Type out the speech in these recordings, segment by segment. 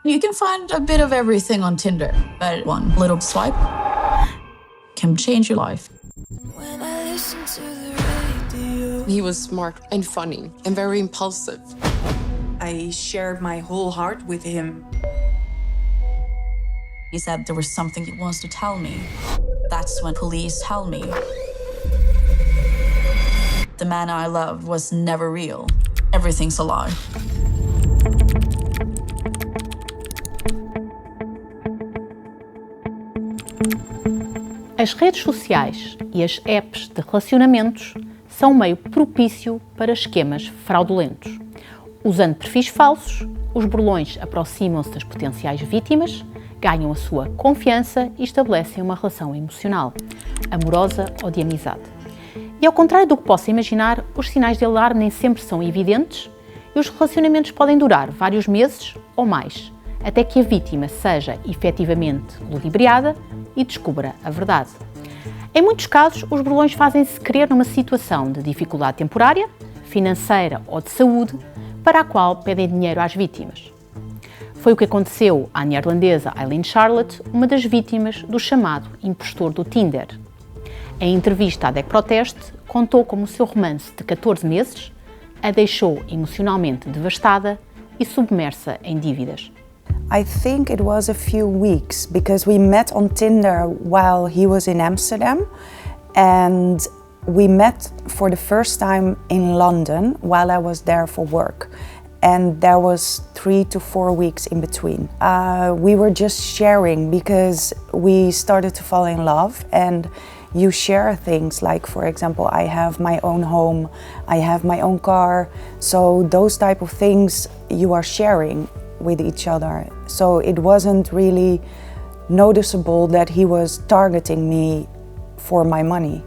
You can find a bit of everything on Tinder, but one little swipe can change your life. He was smart and funny and very impulsive. I shared my whole heart with him. He said there was something he wants to tell me. That's when police tell me the man I loved was never real. Everything's a lie. As redes sociais e as apps de relacionamentos são um meio propício para esquemas fraudulentos. Usando perfis falsos, os burlões aproximam-se das potenciais vítimas, ganham a sua confiança e estabelecem uma relação emocional, amorosa ou de amizade. E ao contrário do que possa imaginar, os sinais de alarme nem sempre são evidentes e os relacionamentos podem durar vários meses ou mais, até que a vítima seja efetivamente ludibriada e descubra a verdade. Em muitos casos, os burlões fazem-se crer numa situação de dificuldade temporária, financeira ou de saúde, para a qual pedem dinheiro às vítimas. Foi o que aconteceu à neerlandesa Ayleen Charlotte, uma das vítimas do chamado impostor do Tinder. Em entrevista à DECO PROTeste, contou como o seu romance de 14 meses a deixou emocionalmente devastada e submersa em dívidas. I think it was a few weeks because we met on Tinder while he was in Amsterdam, and we met for the first time in London while I was there for work. And there was 3 to 4 weeks in between. We were just sharing because we started to fall in love, and you share things like, for example, I have my own home, I have my own car, so those type of things you are sharing with each other. So it wasn't really noticeable that he was targeting me for my money.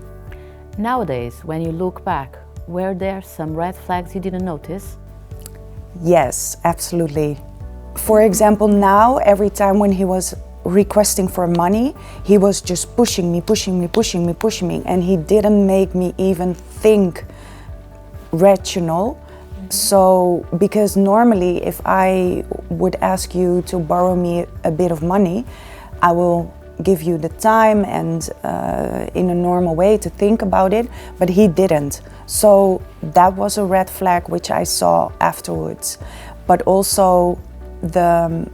Nowadays, when you look back, were there some red flags you didn't notice? Yes, absolutely. For example, now every time when he was requesting for money, he was just pushing me, and he didn't make me even think rational. So, because normally if I would ask you to borrow me a bit of money, I will give you the time and in a normal way to think about it, but he didn't. So that was a red flag which I saw afterwards. But also the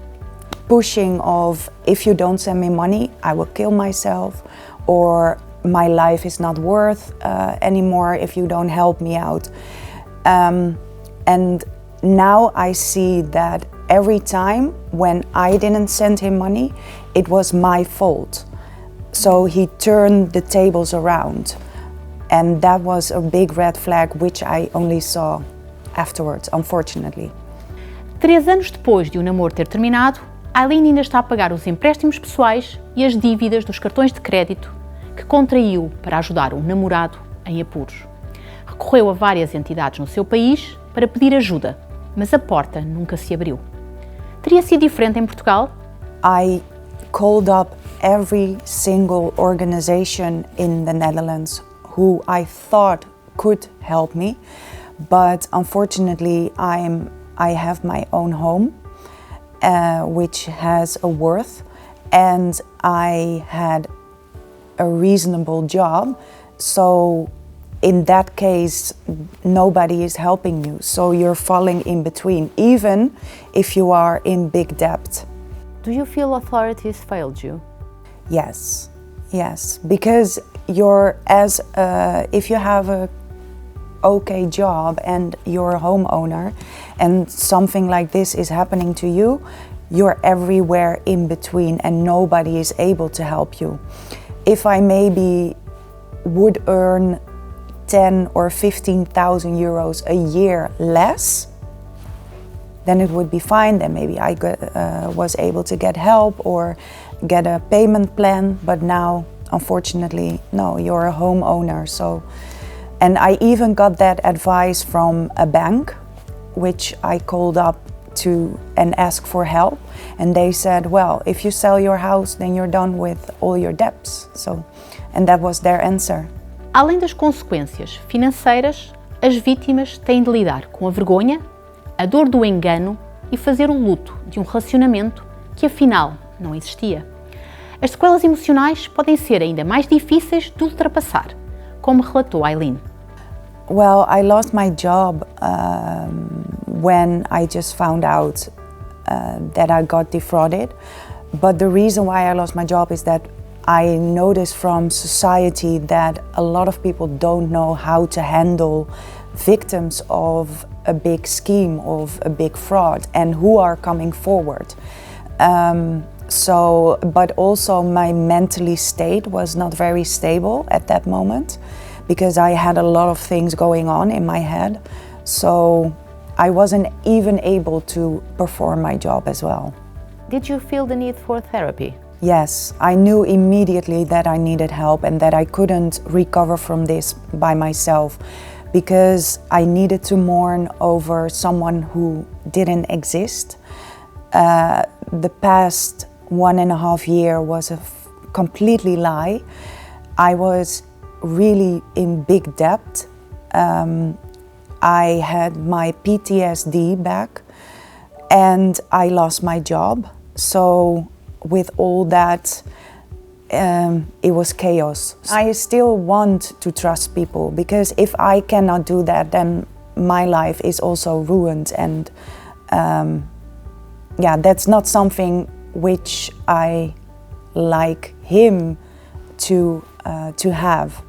pushing of, if you don't send me money, I will kill myself, or my life is not worth anymore if you don't help me out. And now I see that every time when I didn't send him money, it was my fault. So he turned the tables around. And that was a big red flag, which I only saw afterwards, unfortunately. 3 anos depois de o namoro ter terminado, Ayleen ainda está a pagar os empréstimos pessoais e as dívidas dos cartões de crédito que contraiu para ajudar o namorado em apuros. Recorreu a várias entidades no seu país para pedir ajuda, mas a porta nunca se abriu. Teria sido diferente em Portugal? I called up every single organization in the Netherlands who I thought could help me, but unfortunately I have my own home, which has a worth, and I had a reasonable job, so in that case nobody is helping you, so you're falling in between, even if you are in big debt. Do you feel authorities failed you? Yes, because if you have a okay job and you're a homeowner and something like this is happening to you, you're everywhere in between and nobody is able to help you. If I maybe would earn 10 or 15,000 euros a year less, then it would be fine. Then maybe I was able to get help or get a payment plan, but now unfortunately no, you're a homeowner. So, and I even got that advice from a bank, which I called up to and asked for help, and they said, well, if you sell your house then you're done with all your debts. So, and that was their answer. Além das consequências financeiras, as vítimas têm de lidar com a vergonha, a dor do engano e fazer o luto de um relacionamento que afinal não existia. As sequelas emocionais podem ser ainda mais difíceis de ultrapassar, como relatou Ayleen. Well, I lost my job when I just found out that I got defrauded. But the reason why I lost my job is that I noticed from society that a lot of people don't know how to handle victims of a big scheme, of a big fraud, and who are coming forward. But also my mentally state was not very stable at that moment because I had a lot of things going on in my head. So I wasn't even able to perform my job as well. Did you feel the need for therapy? Yes, I knew immediately that I needed help and that I couldn't recover from this by myself because I needed to mourn over someone who didn't exist. The past 1.5 years was a completely lie. I was really in big debt. I had my PTSD back and I lost my job. So with all that, it was chaos. I still want to trust people because if I cannot do that, then my life is also ruined. And that's not something which I like him to have.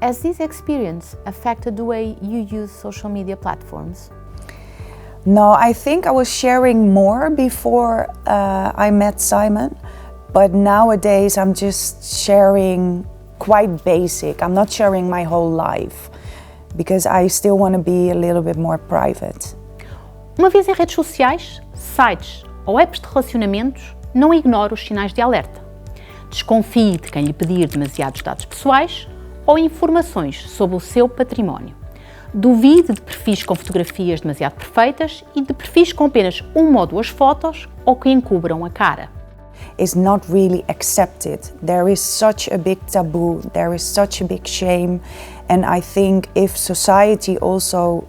Has this experience affected the way you use social media platforms? No, I think I was sharing more before I met Simon, but nowadays I'm just sharing quite basic. I'm not sharing my whole life because I still want to be a little bit more private. Uma vez em redes sociais, sites ou apps de relacionamentos, não ignore os sinais de alerta. Desconfie de quem lhe pedir demasiados dados pessoais ou informações sobre o seu património. Duvide de perfis com fotografias demasiado perfeitas e de perfis com apenas 1 ou 2 fotos ou que encubram a cara. It's not really accepted. There is such a big taboo, there is such a big shame, and I think if society also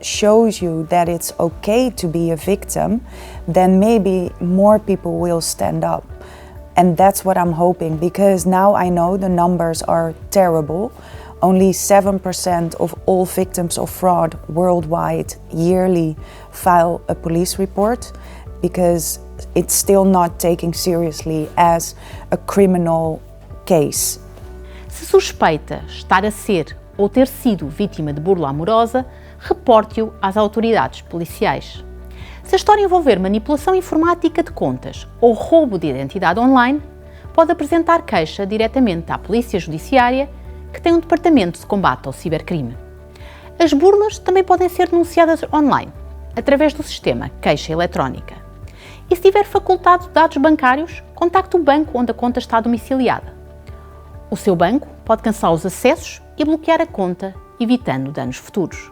shows you that it's okay to be a victim, then maybe more people will stand up. And that's what I'm hoping, because now I know the numbers are terrible. Only 7% of all victims of fraud worldwide yearly file a police report because it's still not taken seriously as a criminal case. Se suspeita estar a ser ou ter sido vítima de burla amorosa, reporte-o às autoridades policiais. Se a história envolver manipulação informática de contas ou roubo de identidade online, pode apresentar queixa diretamente à Polícia Judiciária, que tem um departamento de combate ao cibercrime. As burlas também podem ser denunciadas online, através do sistema queixa eletrónica. E se tiver facultado dados bancários, contacte o banco onde a conta está domiciliada. O seu banco pode cancelar os acessos e bloquear a conta, evitando danos futuros.